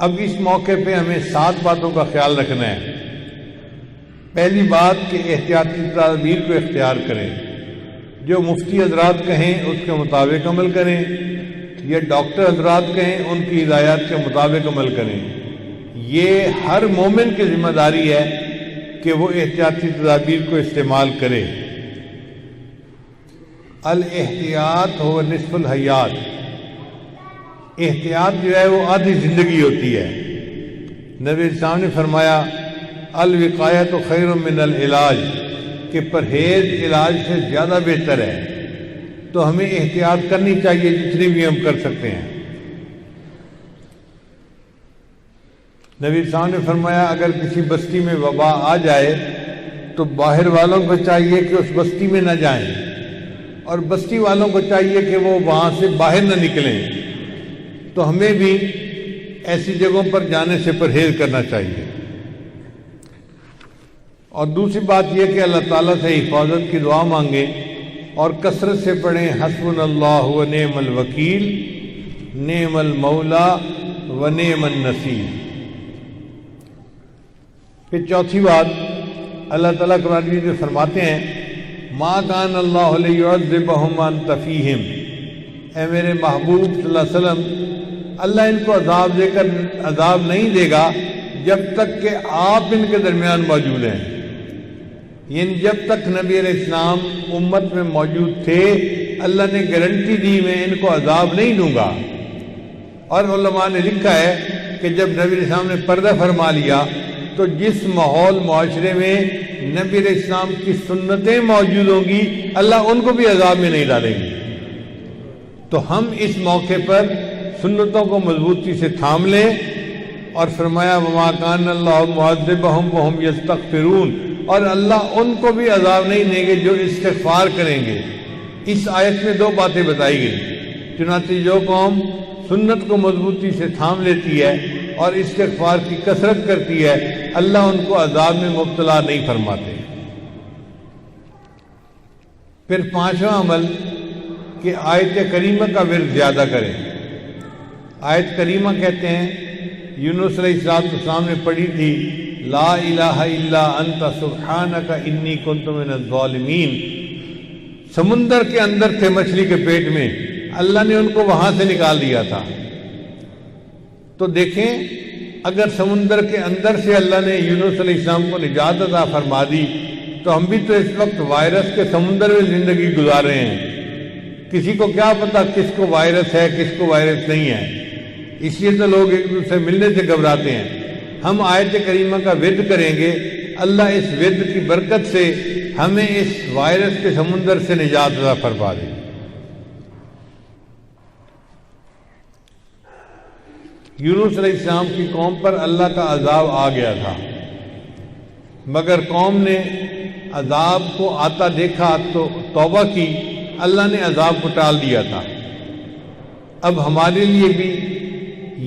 اب اس موقع پہ ہمیں 7 باتوں کا خیال رکھنا ہے۔ پہلی بات کہ احتیاطی تدابیر کو اختیار کریں، جو مفتی حضرات کہیں اس کے مطابق عمل کریں، یا ڈاکٹر حضرات کہیں ان کی ہدایات کے مطابق عمل کریں۔ یہ ہر مومن کی ذمہ داری ہے کہ وہ احتیاطی تدابیر کو استعمال کرے۔ الاحتیاط ہو نصف الحیات، احتیاط جو ہے وہ آدھی زندگی ہوتی ہے۔ نبی اسلام نے فرمایا الوقایۃ خیر من العلاج، کہ پرہیز علاج سے زیادہ بہتر ہے۔ تو ہمیں احتیاط کرنی چاہیے جتنی بھی ہم کر سکتے ہیں۔ نبی اسلام نے فرمایا اگر کسی بستی میں وبا آ جائے تو باہر والوں کو چاہیے کہ اس بستی میں نہ جائیں، اور بستی والوں کو چاہیے کہ وہ وہاں سے باہر نہ نکلیں۔ تو ہمیں بھی ایسی جگہوں پر جانے سے پرہیز کرنا چاہیے۔ اور دوسری بات یہ کہ اللہ تعالیٰ سے حفاظت کی دعا مانگیں اور کثرت سے پڑھیں حسبنا اللہ و نعم الوکیل نعم المولا و نعم النصیر۔ پھر چوتھی بات، اللہ تعالیٰ قرآن مجید میں فرماتے ہیں ما کان اللہ لیعذبہم وانت فیہم، اے میرے محبوب صلی اللہ علیہ وسلم، اللہ ان کو عذاب نہیں دے گا جب تک کہ آپ ان کے درمیان موجود ہیں۔ یعنی جب تک نبی علیہ السلام امت میں موجود تھے اللہ نے گارنٹی دی میں ان کو عذاب نہیں دوں گا۔ اور علماء نے لکھا ہے کہ جب نبی علیہ السلام نے پردہ فرما لیا تو جس ماحول معاشرے میں نبی علیہ السلام کی سنتیں موجود ہوں گی اللہ ان کو بھی عذاب میں نہیں ڈالیں گے۔ تو ہم اس موقع پر سنتوں کو مضبوطی سے تھام لیں، اور فرمایا وما کان اللہ معذبہم وہم یستغفرون، اور اللہ ان کو بھی عذاب نہیں دیں گے جو استغفار کریں گے۔ اس آیت میں 2 باتیں بتائی گئی، چنانچہ جو قوم سنت کو مضبوطی سے تھام لیتی ہے اور استغفار کی کثرت کرتی ہے اللہ ان کو عذاب میں مبتلا نہیں فرماتے۔ پھر 5واں عمل کہ آیت کریمہ کا ورد زیادہ کریں۔ آیت کریمہ کہتے ہیں یونس علیہ السلام نے پڑھی تھی لا الہ الا انت سبحانک انی کنت من الظالمین۔ سمندر کے اندر تھے مچھلی کے پیٹ میں، اللہ نے ان کو وہاں سے نکال دیا تھا۔ تو دیکھیں اگر سمندر کے اندر سے اللہ نے یونس علیہ السلام کو نجات عطا فرما دی تو ہم بھی تو اس وقت وائرس کے سمندر میں زندگی گزار رہے ہیں۔ کسی کو کیا پتا کس کو وائرس ہے کس کو وائرس نہیں ہے، اس لیے تو لوگ ایک دوسرے سے ملنے سے گھبراتے ہیں۔ ہم آیت کریمہ کا ورد کریں گے، اللہ اس ورد کی برکت سے ہمیں اس وائرس کے سمندر سے نجات عطا فرما دے۔ یونس علیہ السلام کی قوم پر اللہ کا عذاب آ گیا تھا، مگر قوم نے عذاب کو آتا دیکھا تو توبہ کی، اللہ نے عذاب کو ٹال دیا تھا۔ اب ہمارے لیے بھی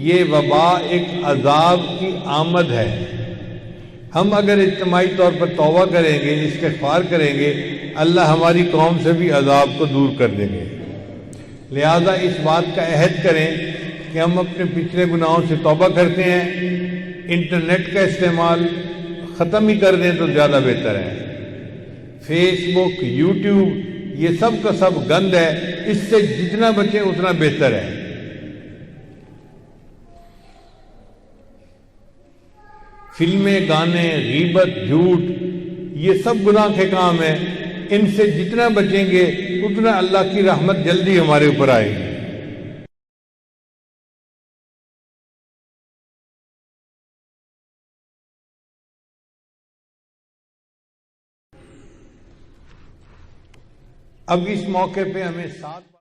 یہ وبا ایک عذاب کی آمد ہے۔ ہم اگر اجتماعی طور پر توبہ کریں گے استغفار کریں گے اللہ ہماری قوم سے بھی عذاب کو دور کر دیں گے۔ لہذا اس بات کا عہد کریں کہ ہم اپنے پچھلے گناہوں سے توبہ کرتے ہیں، انٹرنیٹ کا استعمال ختم ہی کر دیں تو زیادہ بہتر ہے۔ فیس بک یوٹیوب یہ سب کا سب گند ہے، اس سے جتنا بچیں اتنا بہتر ہے۔ فلمیں گانے غیبت جھوٹ یہ سب گناہ کے کام ہیں، ان سے جتنا بچیں گے اتنا اللہ کی رحمت جلدی ہمارے اوپر آئے گی۔ اب اس موقع پہ ہمیں 7